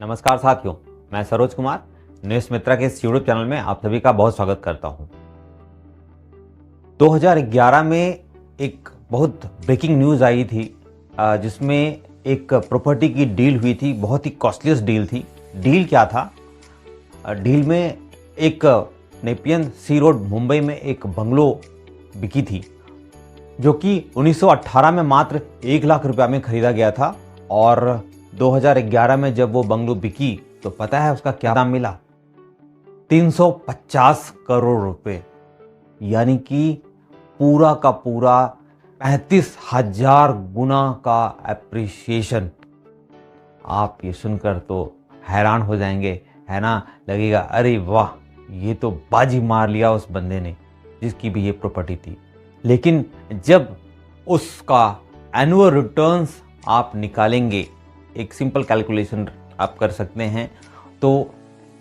नमस्कार साथियों, मैं सरोज कुमार न्यूज़ मित्रा के इस यूट्यूब चैनल में आप सभी का बहुत स्वागत करता हूं। 2011 में एक बहुत ब्रेकिंग न्यूज़ आई थी जिसमें एक प्रॉपर्टी की डील हुई थी। बहुत ही कॉस्टलीस्ट डील थी। डील क्या था? डील में एक नेपियन सी रोड मुंबई में एक बंगलो बिकी थी जो कि 1918 में मात्र 1 लाख रुपया में खरीदा गया था और 2011 में जब वो बंगलो बिकी तो पता है उसका क्या दाम मिला? 350 करोड़ रुपए, यानी कि पूरा का पूरा 35,000 गुना का एप्रिसिएशन। आप ये सुनकर तो हैरान हो जाएंगे, है ना? लगेगा अरे वाह, ये तो बाजी मार लिया उस बंदे ने जिसकी भी ये प्रॉपर्टी थी। लेकिन जब उसका एनुअल रिटर्न्स आप निकालेंगे, एक सिंपल कैलकुलेशन आप कर सकते हैं, तो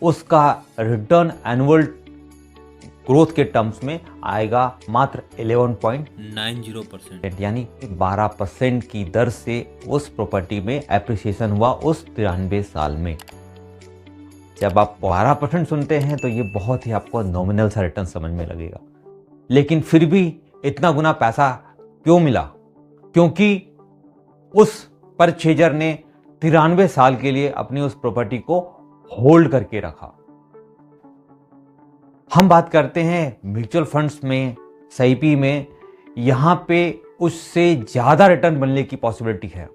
उसका रिटर्न एनुअल ग्रोथ के टर्म्स में आएगा मात्र 11.90%, यानी 12% की दर से उस प्रॉपर्टी में एप्रिसिएशन हुआ उस 93 साल में। जब आप 12% सुनते हैं तो ये बहुत ही आपको नॉमिनल सा रिटर्न समझ में लगेगा, लेकिन फिर भी इतना गुना पैसा क्यों मिला? क्योंकि उस परचेजर ने 93 साल के लिए अपनी उस प्रॉपर्टी को होल्ड करके रखा। हम बात करते हैं म्यूचुअल फंड्स में, एसआईपी में, यहां पे उससे ज्यादा रिटर्न बनने की पॉसिबिलिटी है।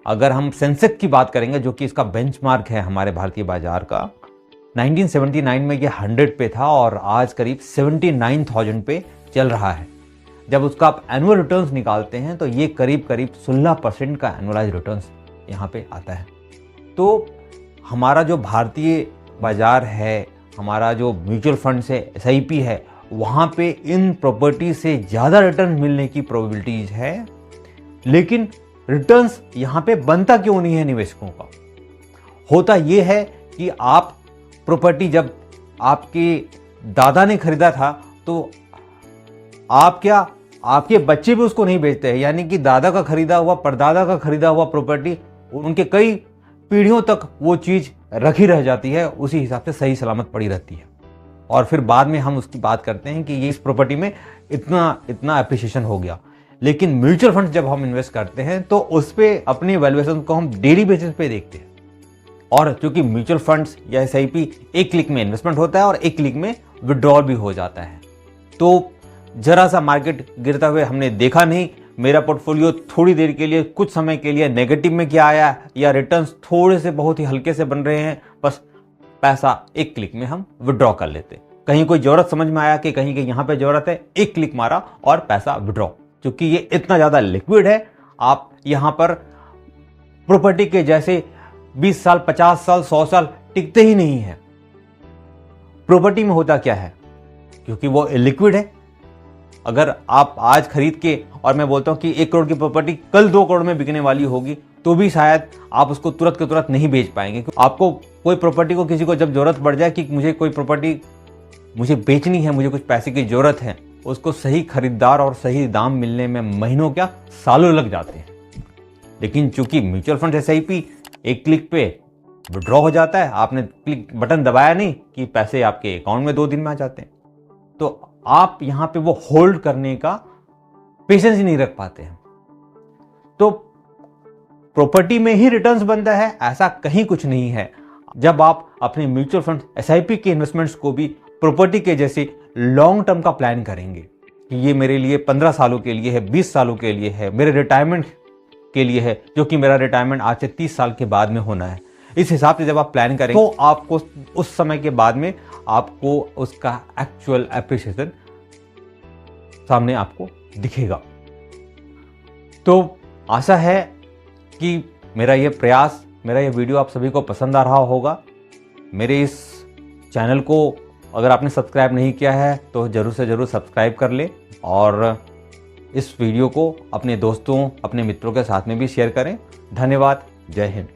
अगर हम सेंसेक्स की बात करेंगे, जो कि इसका बेंचमार्क है हमारे भारतीय बाजार का, 1979 में ये 100 पे था और आज करीब 79,000 पे चल रहा है। जब उसका आप एनुअल रिटर्न्स निकालते हैं तो ये करीब 16% का एनुअलाइज रिटर्न्स यहाँ पे आता है। तो हमारा जो भारतीय बाजार है, हमारा जो म्यूचुअल फंड्स है, एसआईपी है, वहाँ पे इन प्रॉपर्टी से ज़्यादा रिटर्न मिलने की प्रोबेबिलिटीज है। लेकिन रिटर्न्स यहाँ पे बनता क्यों नहीं है निवेशकों का? होता ये है कि आप प्रॉपर्टी जब आपके दादा ने खरीदा था तो आपके बच्चे भी उसको नहीं बेचते हैं, यानी कि दादा का खरीदा हुआ, परदादा का खरीदा हुआ प्रॉपर्टी उनके कई पीढ़ियों तक वो चीज रखी रह जाती है, उसी हिसाब से सही सलामत पड़ी रहती है। और फिर बाद में हम उसकी बात करते हैं कि ये इस प्रॉपर्टी में इतना एप्रिसिएशन हो गया। लेकिन म्यूचुअल फंड जब हम इन्वेस्ट करते हैं तो उस पर अपनी वैल्यूएशन को हम डेली बेसिस पे देखते हैं। और चूंकि म्यूचुअल फंड्स या एसआईपी एक क्लिक में इन्वेस्टमेंट होता है और एक क्लिक में विड्रॉल भी हो जाता है, तो जरा सा मार्केट गिरता हुए हमने देखा नहीं, मेरा पोर्टफोलियो थोड़ी देर के लिए, कुछ समय के लिए नेगेटिव में क्या आया या रिटर्न्स थोड़े से बहुत ही हल्के से बन रहे हैं, बस पैसा एक क्लिक में हम विड्रॉ कर लेते। कहीं कोई जरूरत समझ में आया कि कहीं कहीं यहां पे जरूरत है, एक क्लिक मारा और पैसा विड्रॉ। क्योंकि ये इतना ज्यादा लिक्विड है, आप यहां पर प्रॉपर्टी के जैसे 20 साल, 50 साल, 100 साल टिकते ही नहीं है। प्रॉपर्टी में होता क्या है? क्योंकि वो लिक्विड है, अगर आप आज खरीद के, और मैं बोलता हूं कि 1 करोड़ की प्रॉपर्टी कल 2 करोड़ में बिकने वाली होगी, तो भी शायद आप उसको तुरंत के तुरंत नहीं बेच पाएंगे। आपको कोई प्रॉपर्टी को, किसी को जब जरूरत पड़ जाए कि मुझे कोई प्रॉपर्टी मुझे बेचनी है, मुझे कुछ पैसे की जरूरत है, उसको सही खरीदार और सही दाम मिलने में महीनों क्या सालों लग जाते हैं। लेकिन चूंकि म्यूचुअल फंड एसआईपी एक क्लिक पे विड्रॉ हो जाता है, आपने क्लिक बटन दबाया नहीं कि पैसे आपके अकाउंट में 2 दिन में आ जाते हैं, तो आप यहां पे वो होल्ड करने का पेशेंस ही नहीं रख पाते हैं। तो प्रॉपर्टी में ही रिटर्न्स बनता है ऐसा कहीं कुछ नहीं है। जब आप अपने म्यूचुअल फंड एसआईपी के इन्वेस्टमेंट्स को भी प्रॉपर्टी के जैसे लॉन्ग टर्म का प्लान करेंगे कि ये मेरे लिए 15 सालों के लिए है, 20 सालों के लिए है, मेरे रिटायरमेंट के लिए है, जो कि मेरा रिटायरमेंट आज से 30 साल के बाद में होना है, इस हिसाब से जब आप प्लान करेंगे तो आपको उस समय के बाद में आपको उसका एक्चुअल एप्रिसिएशन सामने आपको दिखेगा। तो आशा है कि मेरा ये प्रयास, मेरा ये वीडियो आप सभी को पसंद आ रहा होगा। मेरे इस चैनल को अगर आपने सब्सक्राइब नहीं किया है तो जरूर से जरूर सब्सक्राइब कर ले और इस वीडियो को अपने दोस्तों, अपने मित्रों के साथ में भी शेयर करें। धन्यवाद। जय हिंद।